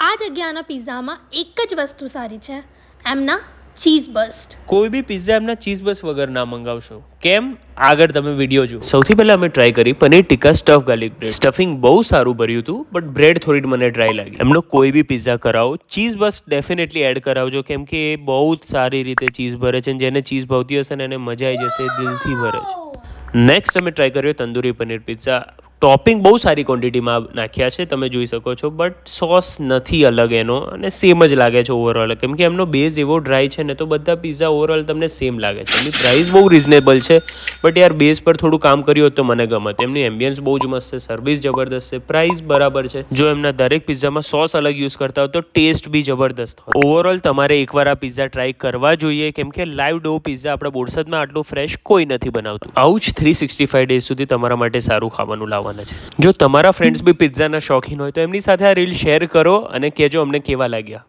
આ જગ્યાના પિઝામાં એક જ વસ્તુ સારી છે, એમના ચીઝ બસ્ટ. કોઈ બી પિઝા એમના ચીઝ બસ વગર ના મંગાવશો. કેમ? આગળ તમે વિડીયો જુઓ. સૌથી પહેલા અમે ટ્રાય કરી paneer tikka stuff garlic bread. Stuffing બહુ સારું ભર્યું હતું, બટ બ્રેડ થોડી મને ડ્રાય લાગી. એમનો કોઈ બી પિઝા કરાવો, ચીઝ બસ ડેફિનેટલી એડ કરાવજો, કેમ કે એ બહુ જ સારી રીતે ચીઝ ભરે છે. જેને ચીઝ ભાવતી હશે ને એને મજા આવી જશે, દિલથી ભરે છે. નેક્સ્ટ અમે ટ્રાય કર્યો તંદૂરી પનીર પિઝા. ટોપિંગ બહુ સારી ક્વોન્ટિટીમાં નાખ્યા છે, તમે જોઈ શકો છો, બટ સોસ નથી અલગ એનો અને સેમ જ લાગે છે ઓવરઓલ, કેમ કે એમનો બેઝ એવો ડ્રાય છે ને, તો બધા પિઝા ઓવરઓલ તમને સેમ લાગે છે. એમની પ્રાઇસ બહુ રિઝનેબલ છે, બટ યાર બેઝ પર થોડું કામ કર્યું હોત તો મને ગમત. એમની એમ્બિયન્સ બહુ જ મસ્ત છે, સર્વિસ જબરદસ્ત છે, પ્રાઇસ બરાબર છે. જો એમના દરેક પિઝામાં સોસ અલગ યુઝ કરતા હોય તો ટેસ્ટ બી જબરદસ્ત હોય. ઓવરઓલ તમારે એકવાર આ પિઝા ટ્રાય કરવા જોઈએ, કેમ કે લાઈવ ડો પિઝા આપણા બોરસદમાં આટલું ફ્રેશ કોઈ નથી બનાવતું. આવું જ 365 ડેઝ સુધી તમારા માટે સારું ખાવાનું લાવવાનું છે. જો તમારા ફ્રેન્ડ્સ બી પિઝાના શોખીન હોય તો એમની સાથે આ રીલ શેર કરો અને કહેજો અમને કેવા લાગ્યા.